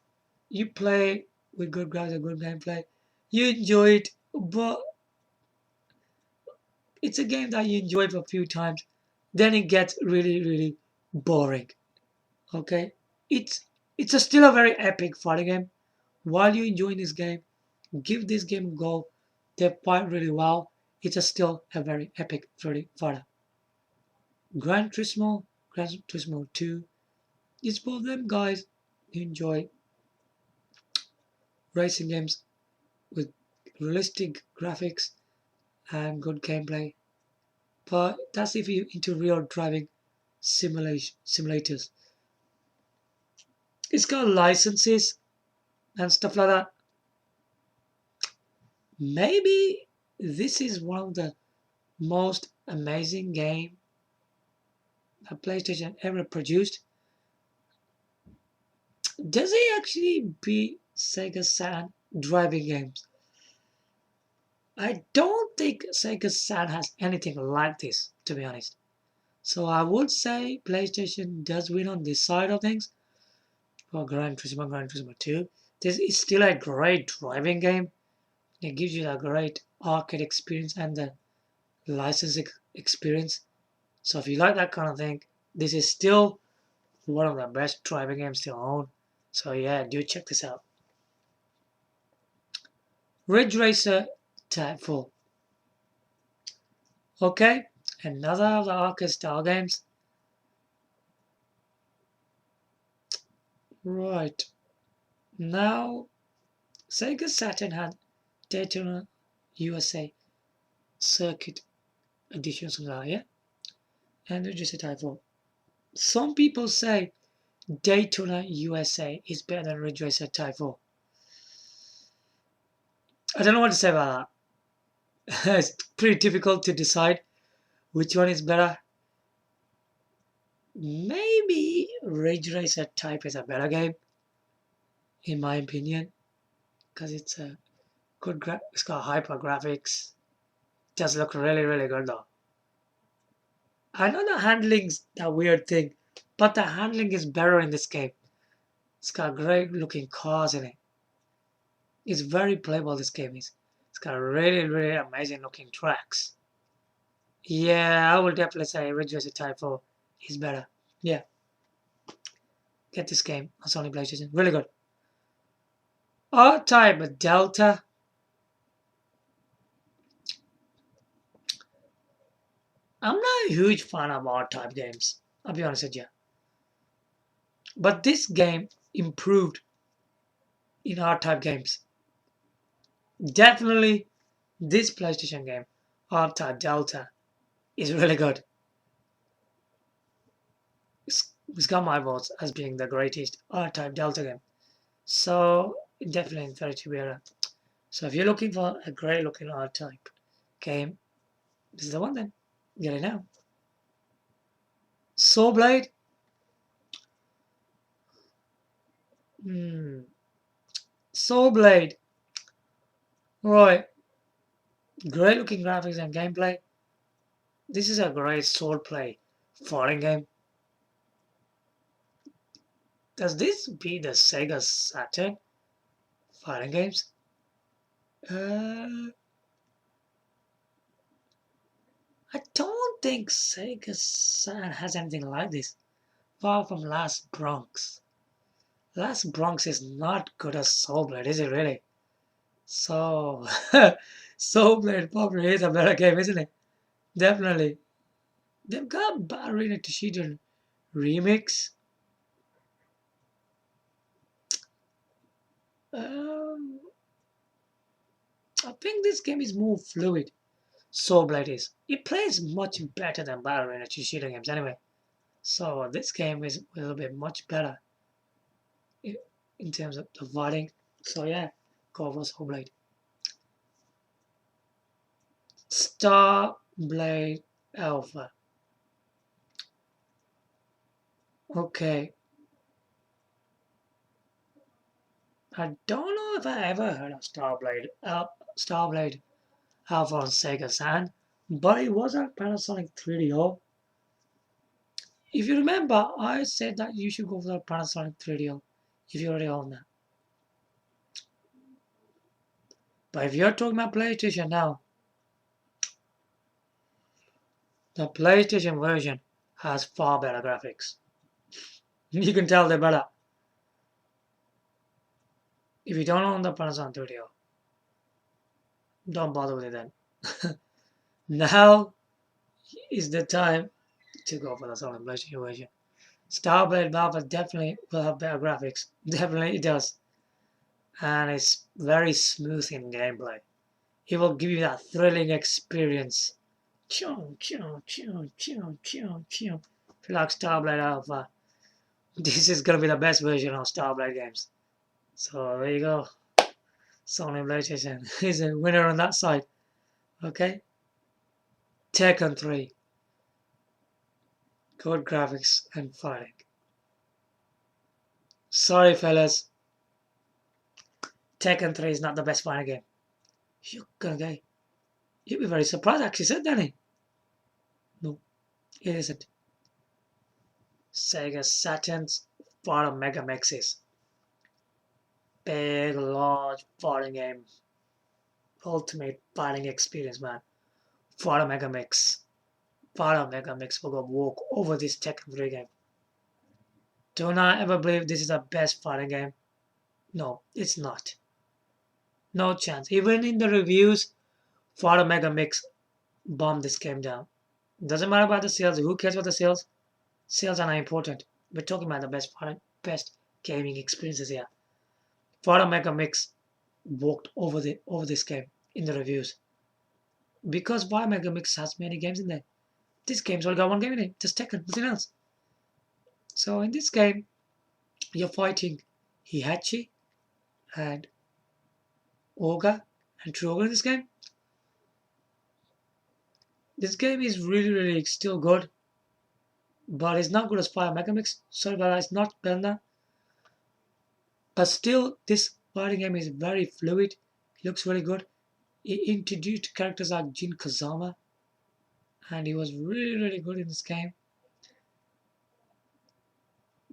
You play with good graphics and good gameplay. You enjoy it, but it's a game that you enjoy for a few times. Then it gets really, really boring. Okay? It's still a very epic fighting game. While you're enjoying this game, give this game a go. They fight really well. It's still a very epic 3D fighter. Gran Turismo 2. It's both them guys who enjoy racing games with realistic graphics and good gameplay. But that's if you're into real driving simulators. It's got licenses and stuff like that. Maybe this is one of the most amazing game that PlayStation ever produced. Does it actually beat Sega Saturn driving games? I don't think Sega Saturn has anything like this, to be honest. So I would say PlayStation does win on this side of things. For Gran Turismo 2. This is still a great driving game. It gives you a great arcade experience and the licensing experience. So if you like that kind of thing, this is still one of the best driving games to own. So yeah, do check this out. Ridge Racer Type 4. Okay, another of the arcade style games. Right. Now, Sega Saturn had Daytona USA Circuit Edition, something like that, yeah? And Ridge Racer Type 4. Some people say Daytona USA is better than Ridge Racer Type 4. I don't know what to say about that. It's pretty difficult to decide which one is better. Maybe Ridge Racer Type is a better game, in my opinion, because it's a good it's got hyper graphics. It does look really, really good though. I know the handling's that weird thing, but the handling is better in this game. It's got great looking cars in it. It's very playable, this game is. It's got really, really amazing looking tracks. Yeah, I will definitely say Ridge Racer Type 4 is better. Yeah. Get this game on Sony PlayStation. Really good. R-Type Delta. I'm not a huge fan of R-Type games. I'll be honest with you. But this game improved in R-Type games. Definitely this PlayStation game, R-Type Delta, is really good. It's got my votes as being the greatest R-Type Delta game. So definitely in 32 era. So if you're looking for a great looking R-Type game, this is the one then. Get it now. Soul Blade. Soul Blade. Right. Great looking graphics and gameplay. This is a great swordplay fighting game. Does this beat the Sega Saturn fighting games? I don't think Sega Saturn has anything like this. Far from Last Bronx. Last Bronx is not good as Soul Blade, is it really? So, Soul Blade probably is a better game, isn't it? Definitely. They've got Ballerina Toshinden remix. Um, I think this game is more fluid. Soul Blade is. It plays much better than Ballerina Toshinden games anyway. So this game is a little bit much better in terms of the fighting. So yeah, go for Soul Blade. Star Blade Alpha. Okay. I don't know if I ever heard of Starblade Alpha on Sega Saturn, but it was a Panasonic 3DO. If you remember, I said that you should go for the Panasonic 3DO if you already own that. But if you're talking about PlayStation now, the PlayStation version has far better graphics. You can tell they're better. If you don't own the Panasonic 3DO, don't bother with it then. Now is the time to go for the Sony PlayStation version. Starblade Alpha definitely will have better graphics. Definitely it does. And it's very smooth in gameplay. It will give you that thrilling experience. Choo, choo, choo, choo, choo, choo. If you like Starblade Alpha, this is gonna be the best version of Starblade games. So there you go. Sony PlayStation is a winner on that side. Okay? Tekken 3. Good graphics and fighting. Sorry fellas. Tekken 3 is not the best fighting game. You're gonna get. You'll be very surprised actually said Danny. No, it isn't. Sega Saturn's Virtua Megamix is. Big, large fighting game. Ultimate fighting experience, man. Virtua Megamix. Virtua Megamix will go walk over this Tekken 3 game. Do not ever believe this is the best fighting game. No, it's not. No chance. Even in the reviews, Virtua Megamix bombed this game down. Doesn't matter about the sales. Who cares about the sales? Sales are not important. We're talking about the best gaming experiences here. Virtua Megamix walked over this game in the reviews. Because Virtua Megamix has many games in there. This game's only got one game in it, just Tekken, nothing else. So in this game, you're fighting Heihachi and Oga and Trioga in this game. This game is really still good, but it's not good as Fire Megamix. Sorry about that, it's not better. But still, this fighting game is very fluid. It looks really good. It introduced characters like Jin Kazama, and he was really good in this game.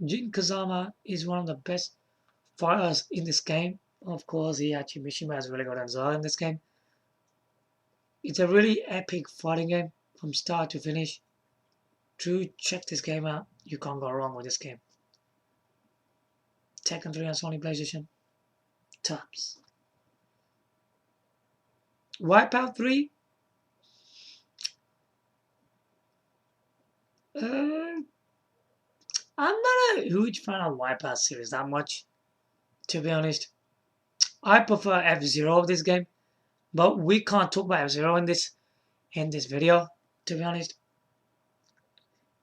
Jin Kazama is one of the best fighters in this game. Of course, Heihachi Mishima is really good as well in this game. It's a really epic fighting game from start to finish. Do check this game out. You can't go wrong with this game. Tekken 3 on Sony PlayStation. Tops. Wipeout 3. I'm not a huge fan of Wipeout series that much, to be honest. I prefer F-Zero of this game, but we can't talk about F-Zero in this video, to be honest.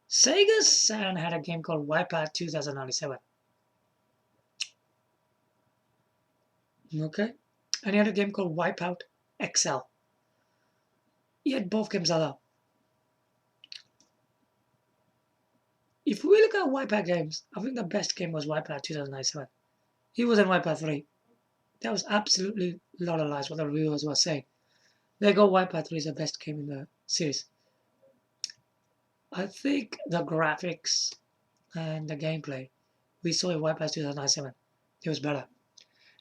Sega Saturn had a game called Wipeout 2097. Okay? And he had a game called Wipeout XL. He had both games out. If we look at Wipeout games, I think the best game was Wipeout 2097. He was in Wipeout 3. That was absolutely a lot of lies what the reviewers were saying. They go Wipeout 3 is the best game in the series. I think the graphics and the gameplay we saw in Wipeout 2097, it was better.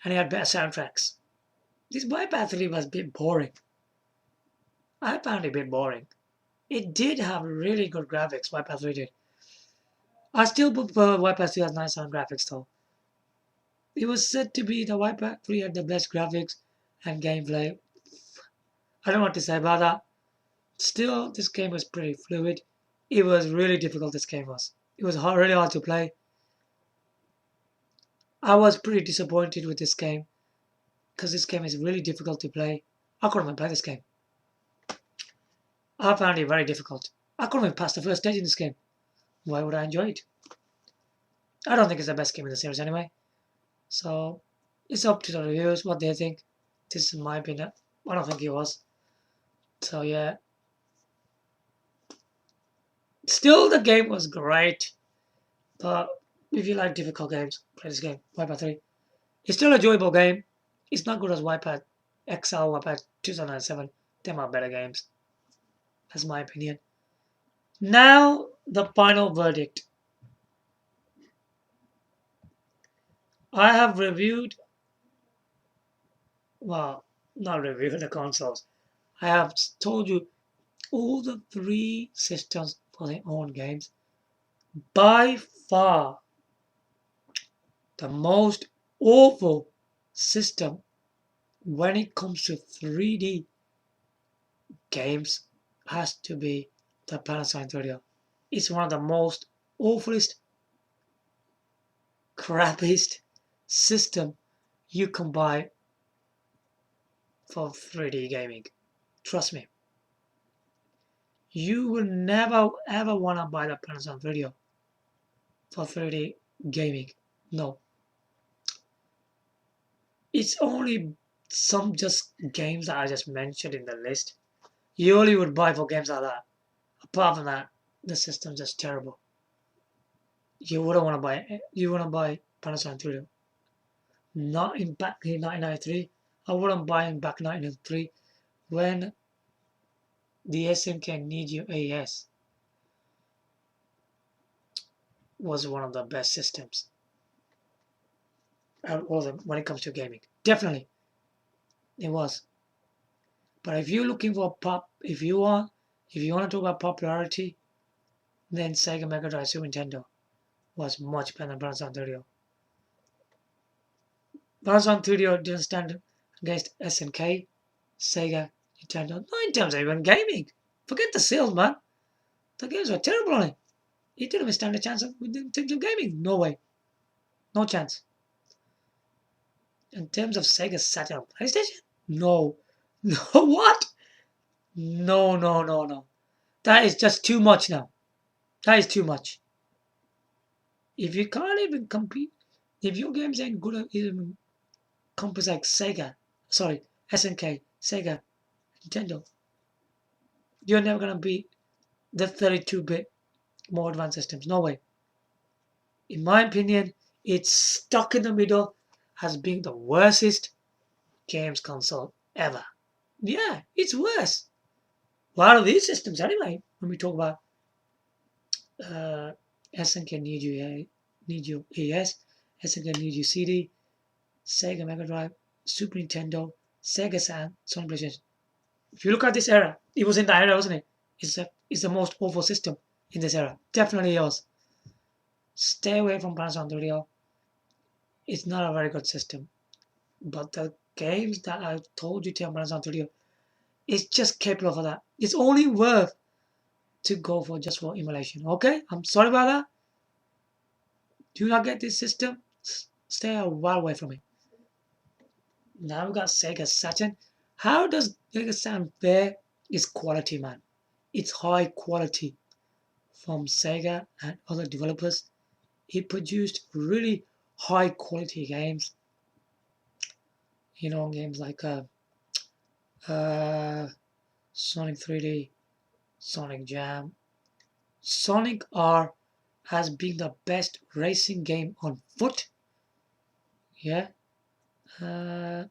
And it had better soundtracks. This Wipeout 3 was a bit boring. I found it a bit boring. It did have really good graphics, Wipeout 3 did. I still prefer Wipeout 2097 graphics though. It was said to be the Wipeout 3 had the best graphics and gameplay. I don't know what to say about that. Still, this game was pretty fluid. It was really difficult, this game was. It was really hard to play. I was pretty disappointed with this game because this game is really difficult to play. I couldn't even play this game. I found it very difficult. I couldn't even pass the first stage in this game. Why would I enjoy it? I don't think it's the best game in the series anyway. So, it's up to the reviewers what they think. This is my opinion. I don't think it was. So, yeah. Still, the game was great. But if you like difficult games, play this game. Wipeout 3. It's still a enjoyable game. It's not good as Wipeout XL, Wipeout 2007. Them are better games. That's my opinion. Now, the final verdict. I have reviewed, well, not reviewed the consoles. I have told you all the three systems for their own games. By far, the most awful system when it comes to 3D games has to be the Panasonic 3DO. It's one of the most awfulest, crappiest system you can buy for 3D gaming. Trust me. You will never ever want to buy the Panasonic 3DO for 3D gaming. No. It's only some just games that I just mentioned in the list. You only would buy for games like that. Apart from that, the system's just terrible. You wouldn't want to buy it. You wouldn't buy Panasonic 3DO. Not in back in 1993. I wouldn't buy in back 1993 when the SNK Neo AES was one of the best systems out of all of them when it comes to gaming. Definitely, it was. But if you're looking for pop, if you want to talk about popularity, then Sega Mega Drive Super Nintendo was much better than Panasonic 3DO. Panasonic 3DO didn't stand against SNK, Sega, Nintendo. Not in terms of even gaming. Forget the sales, man. The games were terrible on it. It didn't even stand a chance in terms of gaming. No way. No chance. In terms of Sega Saturn PlayStation? No. No, what? No, no, no, no. That is just too much now. That is too much. If you can't even compete, if your games ain't good at even companies like Sega, sorry, SNK, Sega, Nintendo, you're never gonna beat the 32-bit more advanced systems. No way. In my opinion, it's stuck in the middle as being the worstest games console ever. Yeah, it's worse. What are these systems anyway? When we talk about SNK Neo AS, SNK Neo CD, Sega Mega Drive, Super Nintendo, Sega Saturn, Sony Playstation. If you look at this era, it was in that era, wasn't it? It's the most awful system in this era. Definitely yours. Stay away from Panasonic 3DO. It's not a very good system. But the games that I told you to on Panasonic 3DO, it's just capable of that. It's only worth to go for just for emulation. Okay? I'm sorry about that. Do not get this system. Stay a while away from it. Now we got Sega Saturn. How does Sega Saturn fare? It's quality, man. It's high quality from Sega and other developers. It produced really high quality games. You know, games like Sonic 3D, Sonic Jam. Sonic R has been the best racing game on foot. Yeah. And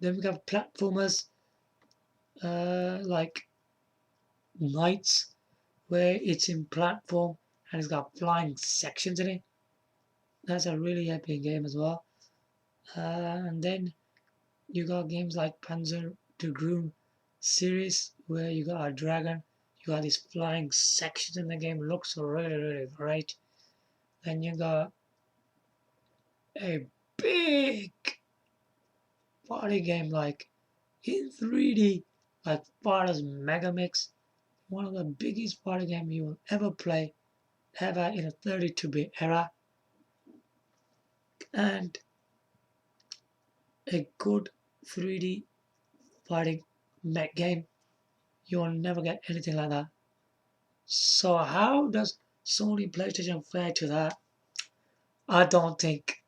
then we have platformers like Knights, where it's in platform and it's got flying sections in it. That's a really epic game as well. And then you got games like Panzer Dragoon series, where you got a dragon, you got these flying sections in the game, looks really, really great. Then you got a big party game like in 3D, like Party's Megamix, one of the biggest party games you will ever play, ever in a 32-bit era, and a good 3D fighting mech game. You will never get anything like that. So how does Sony PlayStation fare to that? I don't think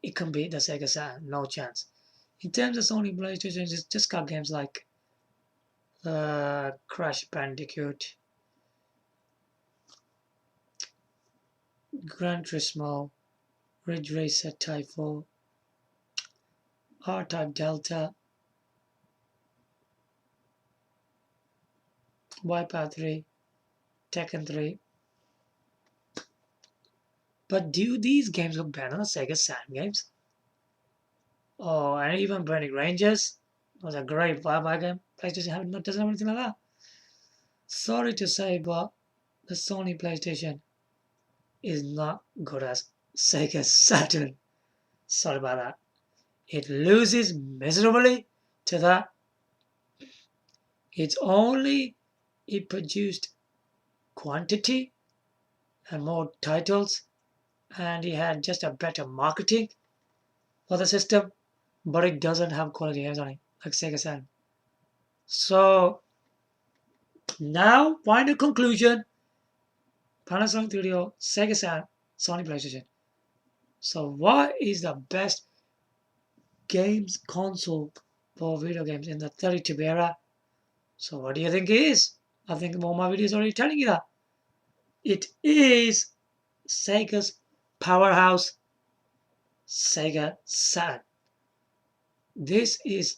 it can beat the Sega Saturn. No chance. In terms of Sony PlayStation, it's just got games like Crash Bandicoot, Gran Turismo, Ridge Racer Type 4, R-Type Delta, Wipeout 3, Tekken 3. But do these games look better than the Sega Saturn games? Oh, and even Burning Rangers was a great Bye game. PlayStation doesn't have anything like that. Sorry to say, but the Sony PlayStation is not good as Sega Saturn. Sorry about that. It loses miserably to that. It's only it produced quantity and more titles, and it had just a better marketing for the system, but it doesn't have quality games on it like Sega Saturn. So now, final conclusion: Panasonic 3DO, Sega Saturn, Sony PlayStation. So what is the best games console for video games in the 32-bit era? So what do you think it is? I think all my videos are already telling you that. It is Sega's powerhouse, Sega Saturn. This is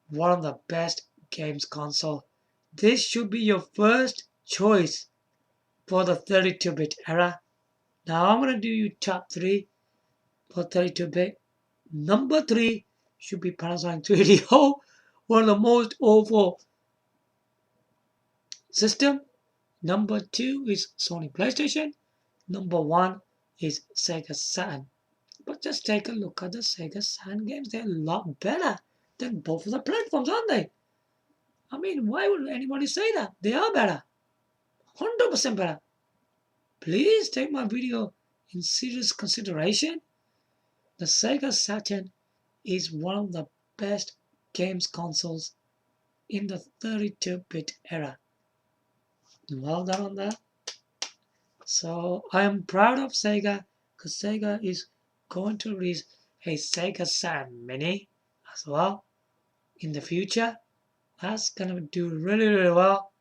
one of the best games console. This should be your first choice for the 32-bit era. Now I'm going to do you top 3 for 32-bit. Number 3 should be Panasonic 3DO, one of the most awful system. Number 2 is Sony PlayStation. Number 1 is Sega Saturn. But just take a look at the Sega Saturn games. They're a lot better than both of the platforms, aren't they? I mean, why would anybody say that? They are better. 100% better. Please take my video in serious consideration. The Sega Saturn is one of the best games consoles in the 32-bit era. Well done on that. So I am proud of Sega because Sega is going to release a Sega Saturn Mini as well in the future. That's gonna do really well.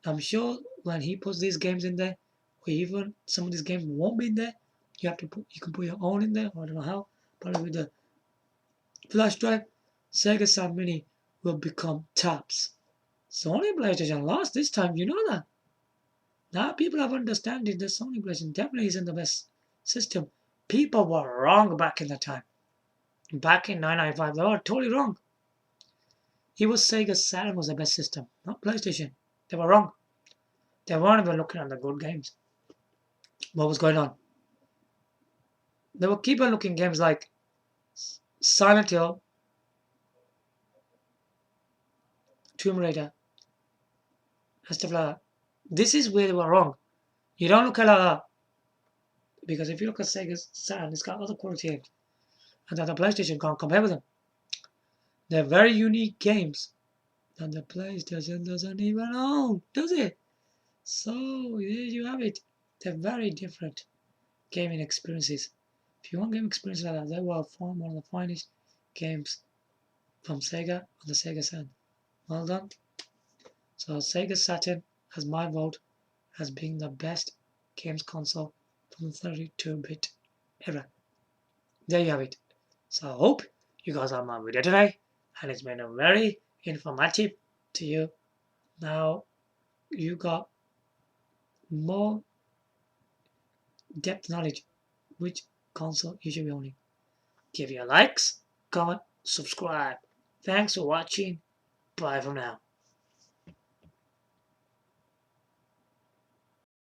I'm sure when he puts these games in there, or even some of these games won't be in there, you can put your own in there. I don't know how, probably with the flash drive. Sega Saturn Mini will become tops. Sony PlayStation lost this time, you know that. Now people have understanding that Sony PlayStation definitely isn't the best system. People were wrong back in the time. Back in 1995, they were totally wrong. It was Sega Saturn was the best system, not PlayStation. They were wrong. They weren't even looking at the good games. What was going on? They were keep on looking games like Silent Hill, Tomb Raider, and stuff like that. This is where they were wrong. You don't look at that. Because if you look at Sega Saturn, it's got other quality games. And that the PlayStation can't compare with them. They're very unique games that the PlayStation doesn't even own, does it? So there you have it. They're very different gaming experiences. If you want game experience like that, they were one of the finest games from Sega on the Sega Saturn. Well done. So Sega Saturn, as my vote, as being the best games console from the 32-bit era. There you have it. So I hope you guys have my video today, and it's been a very informative to you. Now you got more depth knowledge which console you should be owning. Give your likes, comment, subscribe. Thanks for watching. Bye for now.